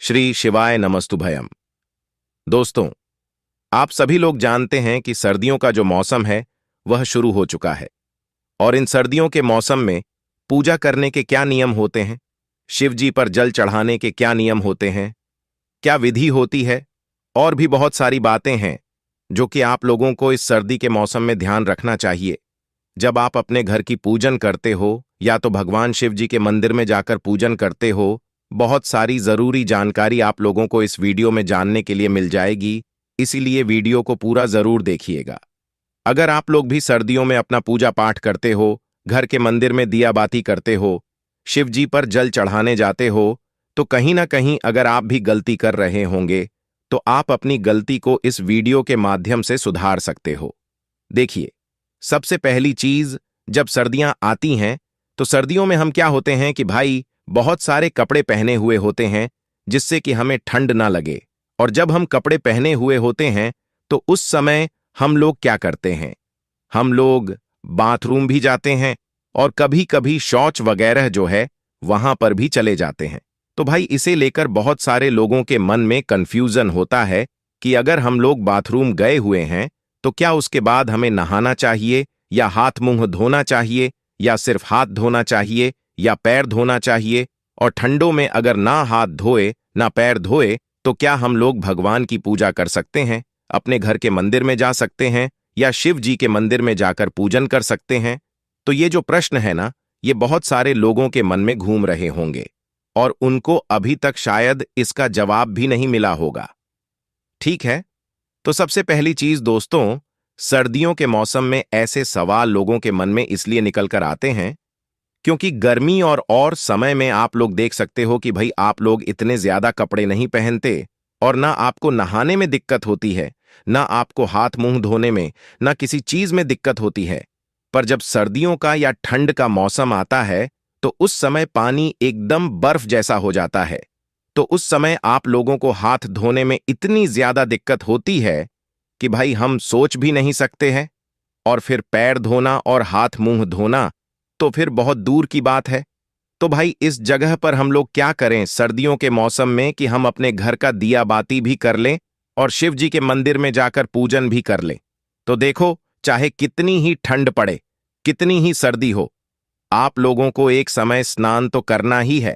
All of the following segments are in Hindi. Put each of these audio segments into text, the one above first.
श्री शिवाय नमस्तुभयम। दोस्तों, आप सभी लोग जानते हैं कि सर्दियों का जो मौसम है वह शुरू हो चुका है और इन सर्दियों के मौसम में पूजा करने के क्या नियम होते हैं, शिव जी पर जल चढ़ाने के क्या नियम होते हैं, क्या विधि होती है और भी बहुत सारी बातें हैं जो कि आप लोगों को इस सर्दी के मौसम में ध्यान रखना चाहिए। जब आप अपने घर की पूजन करते हो या तो भगवान शिव जी के मंदिर में जाकर पूजन करते हो, बहुत सारी जरूरी जानकारी आप लोगों को इस वीडियो में जानने के लिए मिल जाएगी, इसीलिए वीडियो को पूरा जरूर देखिएगा। अगर आप लोग भी सर्दियों में अपना पूजा पाठ करते हो, घर के मंदिर में दिया बाती करते हो, शिव जी पर जल चढ़ाने जाते हो, तो कहीं ना कहीं अगर आप भी गलती कर रहे होंगे तो आप अपनी गलती को इस वीडियो के माध्यम से सुधार सकते हो। देखिए, सबसे पहली चीज, जब सर्दियां आती हैं तो सर्दियों में हम क्या होते हैं कि भाई बहुत सारे कपड़े पहने हुए होते हैं जिससे कि हमें ठंड ना लगे। और जब हम कपड़े पहने हुए होते हैं तो उस समय हम लोग क्या करते हैं, हम लोग बाथरूम भी जाते हैं और कभी कभी शौच वगैरह जो है वहां पर भी चले जाते हैं। तो भाई इसे लेकर बहुत सारे लोगों के मन में कंफ्यूजन होता है कि अगर हम लोग बाथरूम गए हुए हैं तो क्या उसके बाद हमें नहाना चाहिए या हाथ मुंह धोना चाहिए या सिर्फ हाथ धोना चाहिए या पैर धोना चाहिए, और ठंडों में अगर ना हाथ धोए ना पैर धोए तो क्या हम लोग भगवान की पूजा कर सकते हैं, अपने घर के मंदिर में जा सकते हैं या शिव जी के मंदिर में जाकर पूजन कर सकते हैं? तो ये जो प्रश्न है ना, ये बहुत सारे लोगों के मन में घूम रहे होंगे और उनको अभी तक शायद इसका जवाब भी नहीं मिला होगा। ठीक है, तो सबसे पहली चीज दोस्तों, सर्दियों के मौसम में ऐसे सवाल लोगों के मन में इसलिए निकल कर आते हैं क्योंकि गर्मी और समय में आप लोग देख सकते हो कि भाई आप लोग इतने ज्यादा कपड़े नहीं पहनते और ना आपको नहाने में दिक्कत होती है, ना आपको हाथ मुंह धोने में, ना किसी चीज में दिक्कत होती है। पर जब सर्दियों का या ठंड का मौसम आता है तो उस समय पानी एकदम बर्फ जैसा हो जाता है। तो उस समय आप लोगों को हाथ धोने में इतनी ज्यादा दिक्कत होती है कि भाई हम सोच भी नहीं सकते हैं, और फिर पैर धोना और हाथ मुंह धोना तो फिर बहुत दूर की बात है। तो भाई इस जगह पर हम लोग क्या करें सर्दियों के मौसम में कि हम अपने घर का दिया बाती भी कर लें और शिव जी के मंदिर में जाकर पूजन भी कर लें। तो देखो, चाहे कितनी ही ठंड पड़े, कितनी ही सर्दी हो, आप लोगों को एक समय स्नान तो करना ही है।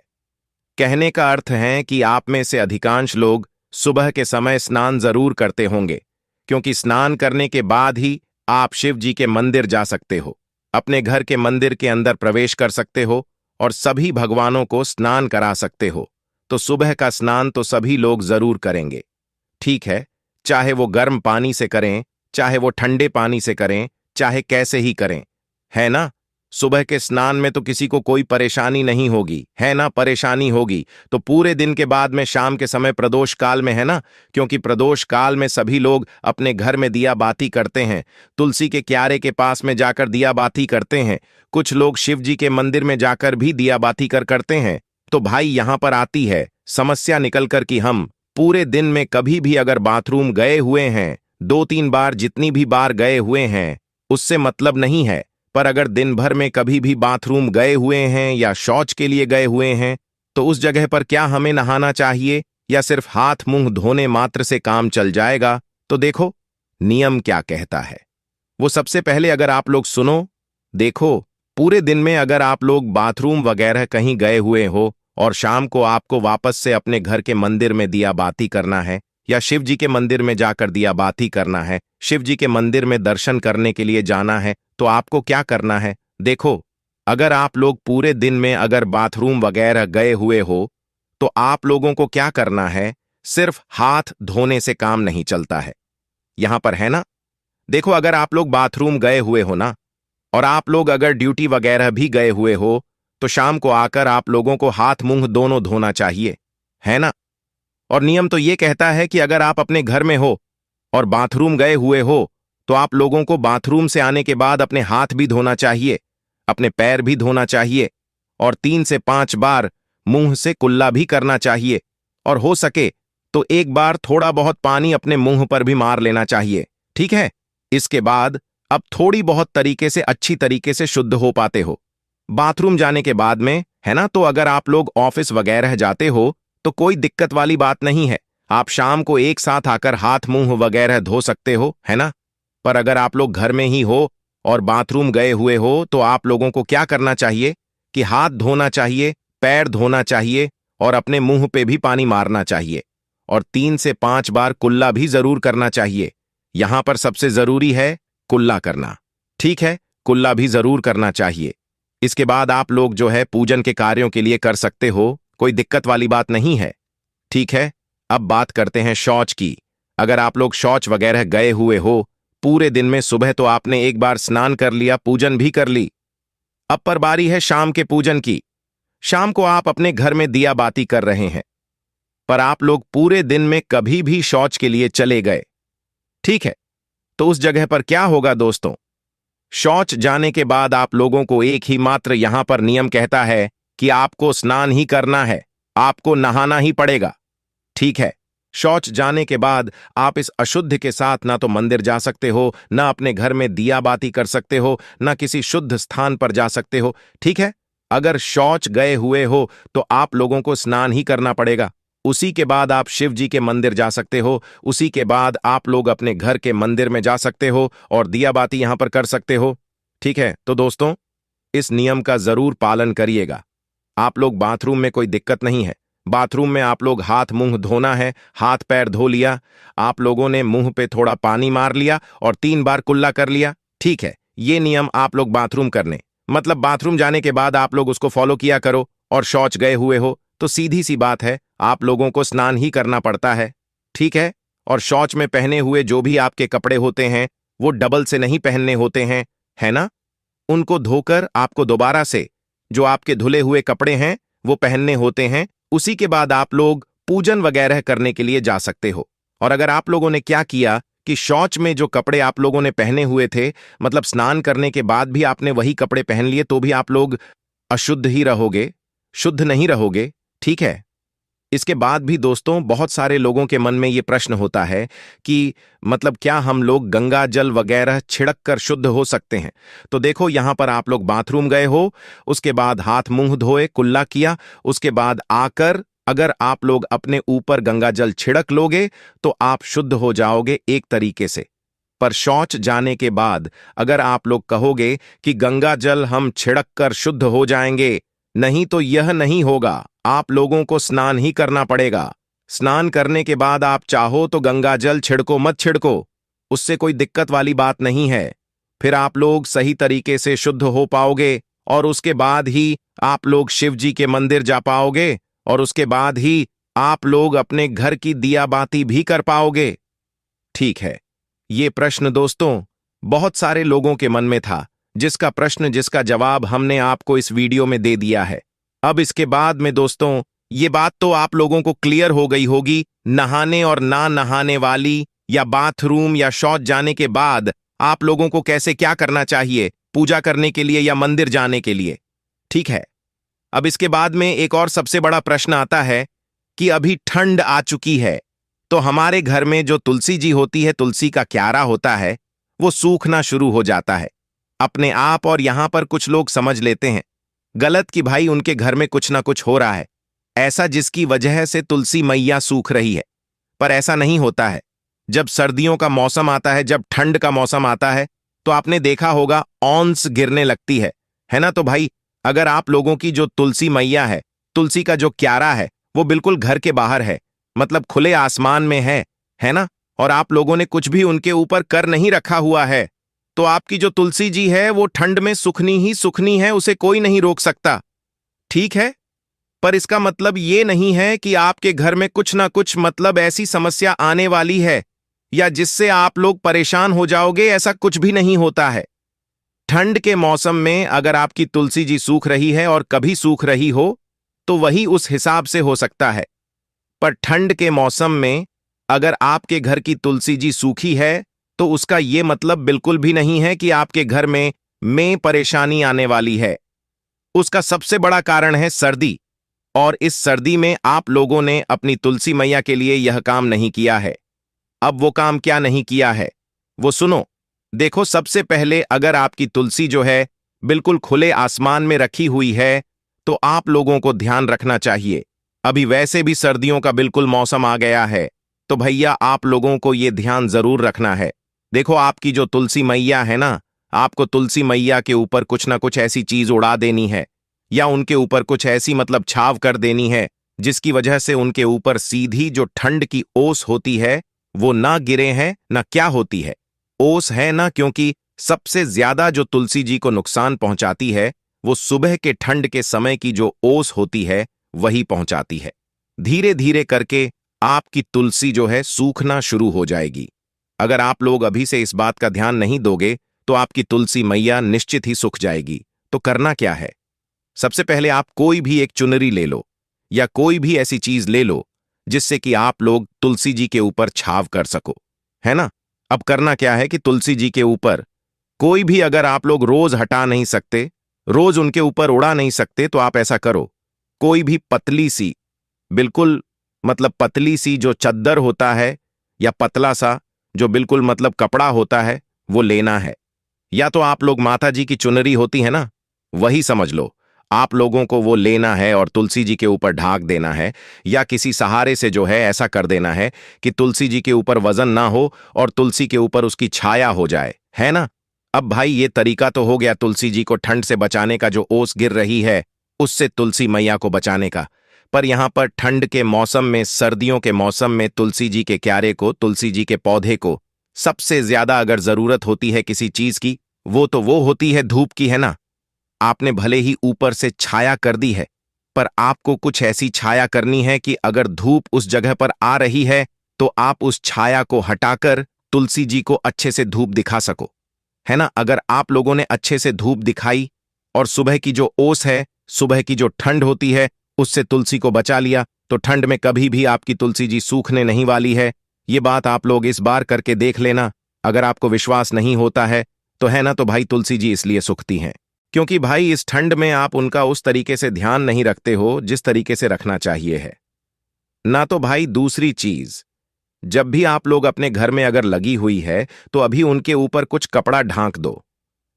कहने का अर्थ है कि आप में से अधिकांश लोग सुबह के समय स्नान जरूर करते होंगे, क्योंकि स्नान करने के बाद ही आप शिव जी के मंदिर जा सकते हो, अपने घर के मंदिर के अंदर प्रवेश कर सकते हो और सभी भगवानों को स्नान करा सकते हो। तो सुबह का स्नान तो सभी लोग जरूर करेंगे। ठीक है, चाहे वो गर्म पानी से करें, चाहे वो ठंडे पानी से करें, चाहे कैसे ही करें, है ना। सुबह के स्नान में तो किसी को कोई परेशानी नहीं होगी, है ना। परेशानी होगी तो पूरे दिन के बाद में शाम के समय प्रदोष काल में, है ना, क्योंकि प्रदोष काल में सभी लोग अपने घर में दिया बाती करते हैं, तुलसी के क्यारे के पास में जाकर दिया बाती करते हैं, कुछ लोग शिव जी के मंदिर में जाकर भी दिया बाती करते हैं। तो भाई यहां पर आती है समस्या निकल कर कि हम पूरे दिन में कभी भी अगर बाथरूम गए हुए हैं, 2-3 बार, जितनी भी बार गए हुए हैं उससे मतलब नहीं है, पर अगर दिन भर में कभी भी बाथरूम गए हुए हैं या शौच के लिए गए हुए हैं तो उस जगह पर क्या हमें नहाना चाहिए या सिर्फ हाथ मुंह धोने मात्र से काम चल जाएगा? तो देखो नियम क्या कहता है वो सबसे पहले अगर आप लोग सुनो। देखो, पूरे दिन में अगर आप लोग बाथरूम वगैरह कहीं गए हुए हो और शाम को आपको वापस से अपने घर के मंदिर में दिया बाती करना है या शिव जी के मंदिर में जाकर दिया बाती करना है, शिव जी के मंदिर में दर्शन करने के लिए जाना है, तो आपको क्या करना है? देखो, अगर आप लोग पूरे दिन में अगर बाथरूम वगैरह गए हुए हो तो आप लोगों को क्या करना है, सिर्फ हाथ धोने से काम नहीं चलता है यहां पर, है ना। देखो, अगर आप लोग बाथरूम गए हुए हो ना और आप लोग अगर ड्यूटी वगैरह भी गए हुए हो तो शाम को आकर आप लोगों को हाथ मुंह दोनों धोना चाहिए, है ना। और नियम तो ये कहता है कि अगर आप अपने घर में हो और बाथरूम गए हुए हो तो आप लोगों को बाथरूम से आने के बाद अपने हाथ भी धोना चाहिए, अपने पैर भी धोना चाहिए और 3 से 5 बार मुंह से कुल्ला भी करना चाहिए, और हो सके तो एक बार थोड़ा बहुत पानी अपने मुंह पर भी मार लेना चाहिए। ठीक है, इसके बाद अब थोड़ी बहुत तरीके से अच्छी तरीके से शुद्ध हो पाते हो बाथरूम जाने के बाद में, है ना। तो अगर आप लोग ऑफिस वगैरह जाते हो तो कोई दिक्कत वाली बात नहीं है। आप शाम को एक साथ आकर हाथ मुंह वगैरह धो सकते हो, है ना। पर अगर आप लोग घर में ही हो और बाथरूम गए हुए हो तो आप लोगों को क्या करना चाहिए कि हाथ धोना चाहिए, पैर धोना चाहिए और अपने मुंह पे भी पानी मारना चाहिए और 3 से 5 बार कुल्ला भी जरूर करना चाहिए। यहां पर सबसे जरूरी है कुल्ला करना, ठीक है। कुल्ला भी जरूर करना चाहिए। इसके बाद आप लोग जो है पूजन के कार्यों के लिए कर सकते हो, कोई दिक्कत वाली बात नहीं है, ठीक है। अब बात करते हैं शौच की। अगर आप लोग शौच वगैरह गए हुए हो, पूरे दिन में सुबह तो आपने एक बार स्नान कर लिया, पूजन भी कर ली। अब पर बारी है शाम के पूजन की। शाम को आप अपने घर में दिया बाती कर रहे हैं, पर आप लोग पूरे दिन में कभी भी शौच के लिए चले गए, ठीक है। तो उस जगह पर क्या होगा दोस्तों, शौच जाने के बाद आप लोगों को एक ही मात्र यहां पर नियम कहता है कि आपको स्नान ही करना है, आपको नहाना ही पड़ेगा, ठीक है। शौच जाने के बाद आप इस अशुद्ध के साथ ना तो मंदिर जा सकते हो, ना अपने घर में दिया बाती कर सकते हो, ना किसी शुद्ध स्थान पर जा सकते हो, ठीक है। अगर शौच गए हुए हो तो आप लोगों को स्नान ही करना पड़ेगा। उसी के बाद आप शिव जी के मंदिर जा सकते हो, उसी के बाद आप लोग अपने घर के मंदिर में जा सकते हो और दिया बाती यहां पर कर सकते हो, ठीक है। तो दोस्तों, इस नियम का जरूर पालन करिएगा। आप लोग बाथरूम में कोई दिक्कत नहीं है, बाथरूम में आप लोग हाथ मुंह धोना है, हाथ पैर धो लिया, आप लोगों ने मुंह पे थोड़ा पानी मार लिया और 3 बार कुल्ला कर लिया, ठीक है। ये नियम आप लोग बाथरूम करने मतलब बाथरूम जाने के बाद आप लोग उसको फॉलो किया करो। और शौच गए हुए हो तो सीधी सी बात है, आप लोगों को स्नान ही करना पड़ता है, ठीक है। और शौच में पहने हुए जो भी आपके कपड़े होते हैं वो डबल से नहीं पहनने होते हैं, है ना। उनको धोकर आपको दोबारा से जो आपके धुले हुए कपड़े हैं वो पहनने होते हैं। उसी के बाद आप लोग पूजन वगैरह करने के लिए जा सकते हो। और अगर आप लोगों ने क्या किया कि शौच में जो कपड़े आप लोगों ने पहने हुए थे, मतलब स्नान करने के बाद भी आपने वही कपड़े पहन लिए, तो भी आप लोग अशुद्ध ही रहोगे, शुद्ध नहीं रहोगे, ठीक है। इसके बाद भी दोस्तों बहुत सारे लोगों के मन में ये प्रश्न होता है कि मतलब क्या हम लोग गंगा जल वगैरह छिड़क कर शुद्ध हो सकते हैं। तो देखो, यहां पर आप लोग बाथरूम गए हो, उसके बाद हाथ मुंह धोए, कुल्ला किया, उसके बाद आकर अगर आप लोग अपने ऊपर गंगा जल छिड़क लोगे तो आप शुद्ध हो जाओगे एक तरीके से। पर शौच जाने के बाद अगर आप लोग कहोगे कि गंगा जल हम छिड़क कर शुद्ध हो जाएंगे, नहीं तो यह नहीं होगा, आप लोगों को स्नान ही करना पड़ेगा। स्नान करने के बाद आप चाहो तो गंगा जल छिड़को मत छिड़को, उससे कोई दिक्कत वाली बात नहीं है। फिर आप लोग सही तरीके से शुद्ध हो पाओगे और उसके बाद ही आप लोग शिव जी के मंदिर जा पाओगे और उसके बाद ही आप लोग अपने घर की दिया बाती भी कर पाओगे, ठीक है। ये प्रश्न दोस्तों बहुत सारे लोगों के मन में था, जिसका जवाब हमने आपको इस वीडियो में दे दिया है। अब इसके बाद में दोस्तों ये बात तो आप लोगों को क्लियर हो गई होगी, नहाने और ना नहाने वाली या बाथरूम या शौच जाने के बाद आप लोगों को कैसे क्या करना चाहिए पूजा करने के लिए या मंदिर जाने के लिए, ठीक है। अब इसके बाद में एक और सबसे बड़ा प्रश्न आता है कि अभी ठंड आ चुकी है तो हमारे घर में जो तुलसी जी होती है, तुलसी का क्यारा होता है, वो सूखना शुरू हो जाता है अपने आप। और यहां पर कुछ लोग समझ लेते हैं गलत कि भाई उनके घर में कुछ ना कुछ हो रहा है ऐसा, जिसकी वजह से तुलसी मैया सूख रही है। पर ऐसा नहीं होता है। जब सर्दियों का मौसम आता है, जब ठंड का मौसम आता है, तो आपने देखा होगा औंस गिरने लगती है ना। तो भाई अगर आप लोगों की जो तुलसी मैया है, तुलसी का जो क्यारा है, वो बिल्कुल घर के बाहर है, मतलब खुले आसमान में है ना, और आप लोगों ने कुछ भी उनके ऊपर कर नहीं रखा हुआ है, तो आपकी जो तुलसी जी है वो ठंड में सुखनी ही सुखनी है, उसे कोई नहीं रोक सकता, ठीक है। पर इसका मतलब ये नहीं है कि आपके घर में कुछ ना कुछ मतलब ऐसी समस्या आने वाली है या जिससे आप लोग परेशान हो जाओगे, ऐसा कुछ भी नहीं होता है। ठंड के मौसम में अगर आपकी तुलसी जी सूख रही है और कभी सूख रही हो तो वही उस हिसाब से हो सकता है। पर ठंड के मौसम में अगर आपके घर की तुलसी जी सूखी है तो उसका यह मतलब बिल्कुल भी नहीं है कि आपके घर में परेशानी आने वाली है। उसका सबसे बड़ा कारण है सर्दी, और इस सर्दी में आप लोगों ने अपनी तुलसी मैया के लिए यह काम नहीं किया है। अब वो काम क्या नहीं किया है वो सुनो। देखो, सबसे पहले अगर आपकी तुलसी जो है बिल्कुल खुले आसमान में रखी हुई है तो आप लोगों को ध्यान रखना चाहिए। अभी वैसे भी सर्दियों का बिल्कुल मौसम आ गया है, तो भैया आप लोगों को ये ध्यान जरूर रखना है। देखो आपकी जो तुलसी मैया है ना, आपको तुलसी मैया के ऊपर कुछ ना कुछ ऐसी चीज उड़ा देनी है, या उनके ऊपर कुछ ऐसी मतलब छाव कर देनी है, जिसकी वजह से उनके ऊपर सीधी जो ठंड की ओस होती है वो ना गिरे हैं ना क्या होती है, ओस है ना, क्योंकि सबसे ज्यादा जो तुलसी जी को नुकसान पहुंचाती है वो सुबह के ठंड के समय की जो ओस होती है वही पहुंचाती है। धीरे धीरे करके आपकी तुलसी जो है सूखना शुरू हो जाएगी। अगर आप लोग अभी से इस बात का ध्यान नहीं दोगे तो आपकी तुलसी मैया निश्चित ही सूख जाएगी। तो करना क्या है, सबसे पहले आप कोई भी एक चुनरी ले लो या कोई भी ऐसी चीज ले लो जिससे कि आप लोग तुलसी जी के ऊपर छाव कर सको, है ना। अब करना क्या है कि तुलसी जी के ऊपर कोई भी, अगर आप लोग रोज हटा नहीं सकते, रोज उनके ऊपर उड़ा नहीं सकते, तो आप ऐसा करो, कोई भी पतली सी, बिल्कुल मतलब पतली सी जो चद्दर होता है या पतला सा जो बिल्कुल मतलब कपड़ा होता है वो लेना है। या तो आप लोग माता जी की चुनरी होती है ना, वही समझ लो, आप लोगों को वो लेना है और तुलसी जी के ऊपर ढाक देना है, या किसी सहारे से जो है ऐसा कर देना है कि तुलसी जी के ऊपर वजन ना हो और तुलसी के ऊपर उसकी छाया हो जाए, है ना। अब भाई ये तरीका तो हो गया तुलसी जी को ठंड से बचाने का, जो ओस गिर रही है उससे तुलसी मैया को बचाने का। पर यहां पर ठंड के मौसम में, सर्दियों के मौसम में तुलसी जी के क्यारे को, तुलसी जी के पौधे को सबसे ज्यादा अगर जरूरत होती है किसी चीज की, वो होती है धूप की, है ना। आपने भले ही ऊपर से छाया कर दी है, पर आपको कुछ ऐसी छाया करनी है कि अगर धूप उस जगह पर आ रही है तो आप उस छाया को हटाकर तुलसी जी को अच्छे से धूप दिखा सको, है ना। अगर आप लोगों ने अच्छे से धूप दिखाई और सुबह की जो ओस है, सुबह की जो ठंड होती है, उससे तुलसी को बचा लिया, तो ठंड में कभी भी आपकी तुलसी जी सूखने नहीं वाली है। ये बात आप लोग इस बार करके देख लेना। अगर आपको विश्वास नहीं होता है तो, है ना, तो भाई तुलसी जी इसलिए सूखती हैं क्योंकि भाई इस ठंड में आप उनका उस तरीके से ध्यान नहीं रखते हो जिस तरीके से रखना चाहिए है ना। तो भाई दूसरी चीज, जब भी आप लोग अपने घर में अगर लगी हुई है तो अभी उनके ऊपर कुछ कपड़ा ढांक दो,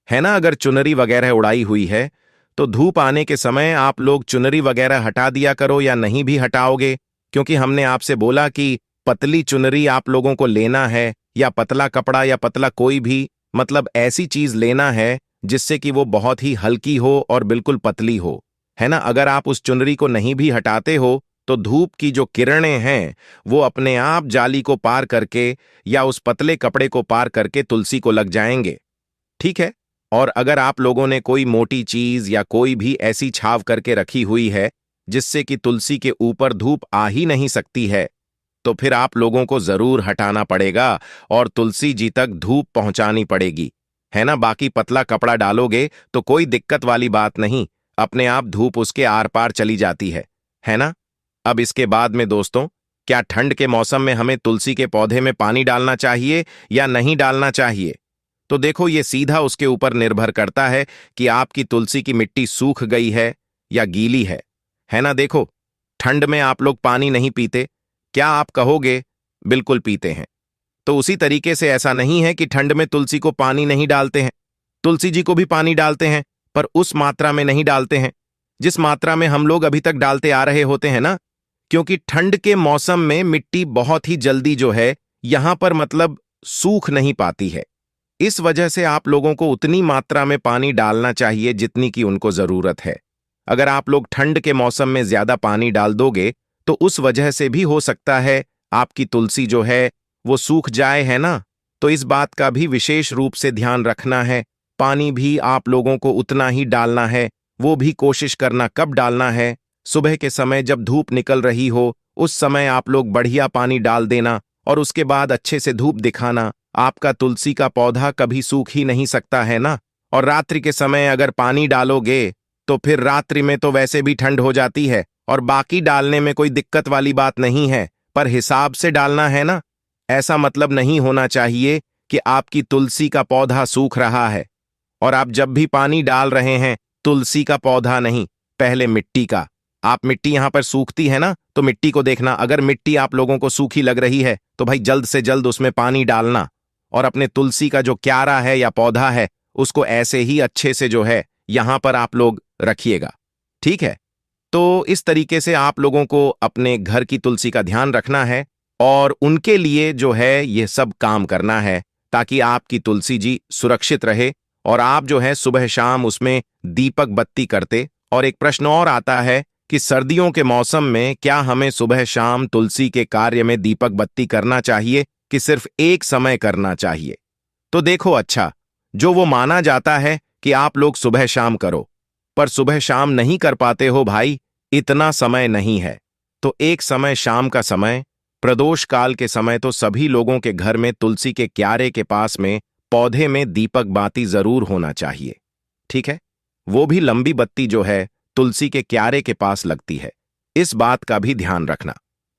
है ना। अगर चुनरी वगैरह उड़ाई हुई है तो धूप आने के समय आप लोग चुनरी वगैरह हटा दिया करो, या नहीं भी हटाओगे, क्योंकि हमने आपसे बोला कि पतली चुनरी आप लोगों को लेना है, या पतला कपड़ा या पतला कोई भी मतलब ऐसी चीज लेना है जिससे कि वो बहुत ही हल्की हो और बिल्कुल पतली हो, है ना। अगर आप उस चुनरी को नहीं भी हटाते हो तो धूप की जो किरणें हैं वो अपने आप जाली को पार करके या उस पतले कपड़े को पार करके तुलसी को लग जाएंगे, ठीक है। और अगर आप लोगों ने कोई मोटी चीज या कोई भी ऐसी छाव करके रखी हुई है जिससे कि तुलसी के ऊपर धूप आ ही नहीं सकती है, तो फिर आप लोगों को जरूर हटाना पड़ेगा और तुलसी जी तक धूप पहुंचानी पड़ेगी, है ना। बाकी पतला कपड़ा डालोगे तो कोई दिक्कत वाली बात नहीं, अपने आप धूप उसके आर पार चली जाती है ना। अब इसके बाद में दोस्तों, क्या ठंड के मौसम में हमें तुलसी के पौधे में पानी डालना चाहिए या नहीं डालना चाहिए? तो देखो ये सीधा उसके ऊपर निर्भर करता है कि आपकी तुलसी की मिट्टी सूख गई है या गीली है ना। देखो ठंड में आप लोग पानी नहीं पीते, क्या आप कहोगे बिल्कुल पीते हैं, तो उसी तरीके से ऐसा नहीं है कि ठंड में तुलसी को पानी नहीं डालते हैं, तुलसी जी को भी पानी डालते हैं, पर उस मात्रा में नहीं डालते हैं जिस मात्रा में हम लोग अभी तक डालते आ रहे होते हैं ना। क्योंकि ठंड के मौसम में मिट्टी बहुत ही जल्दी जो है यहां पर मतलब सूख नहीं पाती है, इस वजह से आप लोगों को उतनी मात्रा में पानी डालना चाहिए जितनी की उनको जरूरत है। अगर आप लोग ठंड के मौसम में ज्यादा पानी डाल दोगे तो उस वजह से भी हो सकता है आपकी तुलसी जो है वो सूख जाए, है ना। तो इस बात का भी विशेष रूप से ध्यान रखना है। पानी भी आप लोगों को उतना ही डालना है, वो भी कोशिश करना कब डालना है, सुबह के समय जब धूप निकल रही हो उस समय आप लोग बढ़िया पानी डाल देना और उसके बाद अच्छे से धूप दिखाना। आपका तुलसी का पौधा कभी सूख ही नहीं सकता, है ना। और रात्रि के समय अगर पानी डालोगे तो फिर रात्रि में तो वैसे भी ठंड हो जाती है और बाकी डालने में कोई दिक्कत वाली बात नहीं है, पर हिसाब से डालना है ना। ऐसा मतलब नहीं होना चाहिए कि आपकी तुलसी का पौधा सूख रहा है और आप जब भी पानी डाल रहे हैं तुलसी का पौधा नहीं, पहले मिट्टी का। आप मिट्टी यहां पर सूखती है ना, तो मिट्टी को देखना, अगर मिट्टी आप लोगों को सूखी लग रही है तो भाई जल्द से जल्द उसमें पानी डालना और अपने तुलसी का जो क्यारा है या पौधा है उसको ऐसे ही अच्छे से जो है यहां पर आप लोग रखिएगा, ठीक है। तो इस तरीके से आप लोगों को अपने घर की तुलसी का ध्यान रखना है और उनके लिए जो है यह सब काम करना है ताकि आपकी तुलसी जी सुरक्षित रहे और आप जो है सुबह शाम उसमें दीपक बत्ती करते। और एक प्रश्न और आता है कि सर्दियों के मौसम में क्या हमें सुबह शाम तुलसी के कार्य में दीपक बत्ती करना चाहिए कि सिर्फ एक समय करना चाहिए? तो देखो, अच्छा, जो वो माना जाता है कि आप लोग सुबह शाम करो, पर सुबह शाम नहीं कर पाते हो भाई, इतना समय नहीं है। तो एक समय शाम का समय, प्रदोष काल के समय तो सभी लोगों के घर में तुलसी के क्यारे के पास में पौधे में दीपक बाती जरूर होना चाहिए। ठीक है, वो भी लंबी बत्ती जो है तुलसी के क्यारे के पास लगती है, इस बात का भी ध्यान रखना।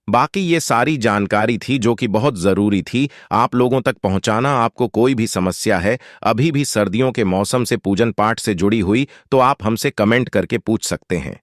बाकी ये सारी जानकारी थी जो कि बहुत जरूरी थी आप लोगों तक पहुंचाना। आपको कोई भी समस्या है अभी भी सर्दियों के मौसम से पूजन पाठ से जुड़ी हुई तो आप हमसे कमेंट करके पूछ सकते हैं।